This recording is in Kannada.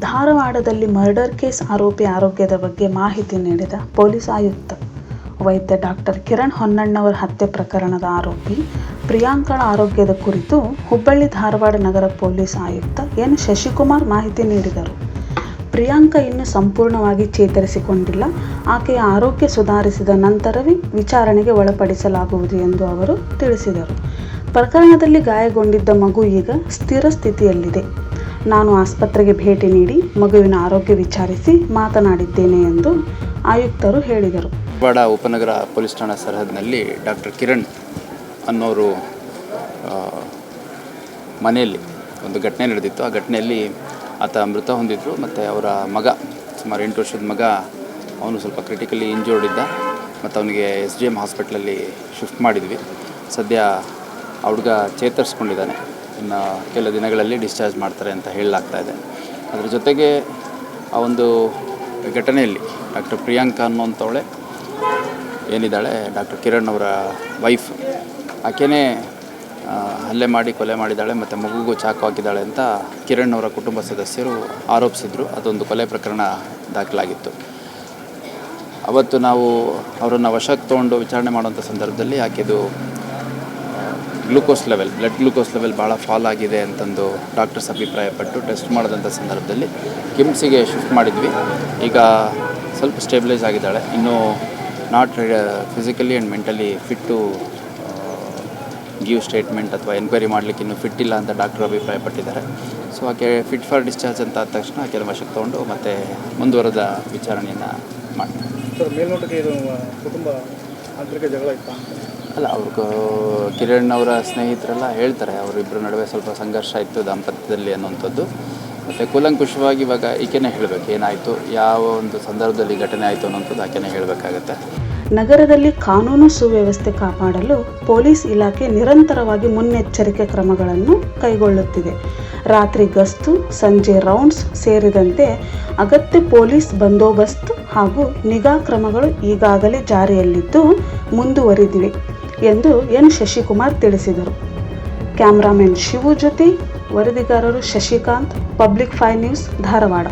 ಧಾರವಾಡದಲ್ಲಿ ಮರ್ಡರ್ ಕೇಸ್ ಆರೋಪಿ ಆರೋಗ್ಯದ ಬಗ್ಗೆ ಮಾಹಿತಿ ನೀಡಿದ ಪೊಲೀಸ್ ಆಯುಕ್ತ. ವೈದ್ಯ ಡಾಕ್ಟರ್ ಕಿರಣ್ ಹೊನ್ನಣ್ಣವರ ಹತ್ಯೆ ಪ್ರಕರಣದ ಆರೋಪಿ ಪ್ರಿಯಾಂಕಳ ಆರೋಗ್ಯದ ಕುರಿತು ಹುಬ್ಬಳ್ಳಿ ಧಾರವಾಡ ನಗರ ಪೊಲೀಸ್ ಆಯುಕ್ತ ಎನ್ ಶಶಿಕುಮಾರ್ ಮಾಹಿತಿ ನೀಡಿದರು. ಪ್ರಿಯಾಂಕಾ ಇನ್ನೂ ಸಂಪೂರ್ಣವಾಗಿ ಚೇತರಿಸಿಕೊಂಡಿಲ್ಲ. ಆಕೆಯ ಆರೋಗ್ಯ ಸುಧಾರಿಸಿದ ನಂತರವೇ ವಿಚಾರಣೆಗೆ ಒಳಪಡಿಸಲಾಗುವುದು ಎಂದು ಅವರು ತಿಳಿಸಿದರು. ಪ್ರಕರಣದಲ್ಲಿ ಗಾಯಗೊಂಡಿದ್ದ ಮಗು ಈಗ ಸ್ಥಿರ ಸ್ಥಿತಿಯಲ್ಲಿದೆ. ನಾನು ಆಸ್ಪತ್ರೆಗೆ ಭೇಟಿ ನೀಡಿ ಮಗುವಿನ ಆರೋಗ್ಯ ವಿಚಾರಿಸಿ ಮಾತನಾಡಿದ್ದೇನೆ ಎಂದು ಆಯುಕ್ತರು ಹೇಳಿದರು. ಧಾರವಾಡ ಉಪನಗರ ಪೊಲೀಸ್ ಠಾಣಾ ಸರಹದ್ದಿನಲ್ಲಿ ಡಾಕ್ಟರ್ ಕಿರಣ್ ಅನ್ನೋರು ಮನೆಯಲ್ಲಿ ಒಂದು ಘಟನೆ ನಡೆದಿತ್ತು. ಆ ಘಟನೆಯಲ್ಲಿ ಆತ ಮೃತ ಹೊಂದಿದ್ರು ಮತ್ತು ಅವರ ಮಗ, ಸುಮಾರು 8 ವರ್ಷದ ಮಗ, ಅವನು ಸ್ವಲ್ಪ ಕ್ರಿಟಿಕಲಿ ಇಂಜೂರ್ಡ್ ಇದ್ದ ಮತ್ತು ಅವನಿಗೆ SGM ಹಾಸ್ಪಿಟ್ಲಲ್ಲಿ ಶಿಫ್ಟ್ ಮಾಡಿದ್ವಿ. ಸದ್ಯ ಆ ಹುಡುಗ ಚೇತರಿಸ್ಕೊಂಡಿದ್ದಾನೆ. ಇನ್ನು ಕೆಲ ದಿನಗಳಲ್ಲಿ ಡಿಸ್ಚಾರ್ಜ್ ಮಾಡ್ತಾರೆ ಅಂತ ಹೇಳಲಾಗ್ತಾಯಿದೆ. ಅದರ ಜೊತೆಗೆ ಆ ಒಂದು ಘಟನೆಯಲ್ಲಿ ಡಾಕ್ಟರ್ ಪ್ರಿಯಾಂಕಾ ಅನ್ನೋಂಥವಳೆ ಏನಿದ್ದಾಳೆ, ಡಾಕ್ಟರ್ ಕಿರಣ್ ಅವರ ವೈಫ್, ಆಕೆಯೇ ಹಲ್ಲೆ ಮಾಡಿ ಕೊಲೆ ಮಾಡಿದ್ದಾಳೆ ಮತ್ತು ಮಗುಗೂ ಚಾಕು ಹಾಕಿದ್ದಾಳೆ ಅಂತ ಕಿರಣ್ ಅವರ ಕುಟುಂಬ ಸದಸ್ಯರು ಆರೋಪಿಸಿದರು. ಅದೊಂದು ಕೊಲೆ ಪ್ರಕರಣ ದಾಖಲಾಗಿತ್ತು. ಅವತ್ತು ನಾವು ಅವರನ್ನು ವಶಕ್ಕೆ ತೊಗೊಂಡು ವಿಚಾರಣೆ ಮಾಡುವಂಥ ಸಂದರ್ಭದಲ್ಲಿ ಆಕೆದು ಬ್ಲಡ್ ಗ್ಲೂಕೋಸ್ ಲೆವೆಲ್ ಭಾಳ ಫಾಲ್ ಆಗಿದೆ ಅಂತಂದು ಡಾಕ್ಟರ್ಸ್ ಅಭಿಪ್ರಾಯಪಟ್ಟು ಟೆಸ್ಟ್ ಮಾಡಿದಂಥ ಸಂದರ್ಭದಲ್ಲಿ ಕಿಮ್ಸಿಗೆ ಶಿಫ್ಟ್ ಮಾಡಿದ್ವಿ. ಈಗ ಸ್ವಲ್ಪ ಸ್ಟೇಬಿಲೈಸ್ ಆಗಿದ್ದಾಳೆ. ಇನ್ನೂ not physically and mentally fit to give statement ಅಥವಾ ಎನ್ಕ್ವೈರಿ ಮಾಡಲಿಕ್ಕೆ ಇನ್ನೂ ಫಿಟ್ ಇಲ್ಲ ಅಂತ ಡಾಕ್ಟರ್ ಅಭಿಪ್ರಾಯಪಟ್ಟಿದ್ದಾರೆ. ಸೊ ಆಕೆ ಫಿಟ್ ಫಾರ್ ಡಿಸ್ಚಾರ್ಜ್ ಅಂತ ಆದ ತಕ್ಷಣ ಆಕೆ ವಶಕ್ಕೆ ತೊಗೊಂಡು ಮತ್ತು ಮುಂದುವರೆದ ವಿಚಾರಣೆಯನ್ನು ಮಾಡ್ತಾರೆ. ಸರ್, ಮೇಲ್ನೋಟಕ್ಕೆ ಇದು ಕುಟುಂಬ ಆಂತರಿಕ ಜಗಳ ಇತ್ತ? ಅಲ್ಲ, ಅವ್ರಿಗೆ ಕಿರಣ್ ಅವರ ಸ್ನೇಹಿತರೆಲ್ಲ ಹೇಳ್ತಾರೆ ಅವರಿಬ್ಬರ ನಡುವೆ ಸ್ವಲ್ಪ ಸಂಘರ್ಷ ಇತ್ತು ದಾಂಪತ್ಯದಲ್ಲಿ ಅನ್ನುವಂಥದ್ದು. ಮತ್ತು ಕೂಲಂಕುಷವಾಗಿ ಇವಾಗ ಈಕೆನೇ ಹೇಳಬೇಕು ಏನಾಯಿತು, ಯಾವ ಒಂದು ಸಂದರ್ಭದಲ್ಲಿ ಘಟನೆ ಆಯಿತು ಅನ್ನೋಂಥದ್ದು ಆಕೆನೇ ಹೇಳಬೇಕಾಗತ್ತೆ. ನಗರದಲ್ಲಿ ಕಾನೂನು ಸುವ್ಯವಸ್ಥೆ ಕಾಪಾಡಲು ಪೊಲೀಸ್ ಇಲಾಖೆ ನಿರಂತರವಾಗಿ ಮುನ್ನೆಚ್ಚರಿಕೆ ಕ್ರಮಗಳನ್ನು ಕೈಗೊಳ್ಳುತ್ತಿದೆ. ರಾತ್ರಿ ಗಸ್ತು, ಸಂಜೆ ರೌಂಡ್ಸ್ ಸೇರಿದಂತೆ ಅಗತ್ಯ ಪೊಲೀಸ್ ಬಂದೋಬಸ್ತ್ ಹಾಗೂ ನಿಗಾ ಕ್ರಮಗಳು ಈಗಾಗಲೇ ಜಾರಿಯಲ್ಲಿದ್ದು ಮುಂದುವರಿದಿವೆ ಎಂದು ಎನ್ ಶಶಿಕುಮಾರ್ ತಿಳಿಸಿದರು. ಕ್ಯಾಮರಾಮನ್ ಶಿವು ಜೊತೆ ವರದಿಗಾರರು ಶಶಿಕಾಂತ್, ಪಬ್ಲಿಕ್ 5 ನ್ಯೂಸ್, ಧಾರವಾಡ.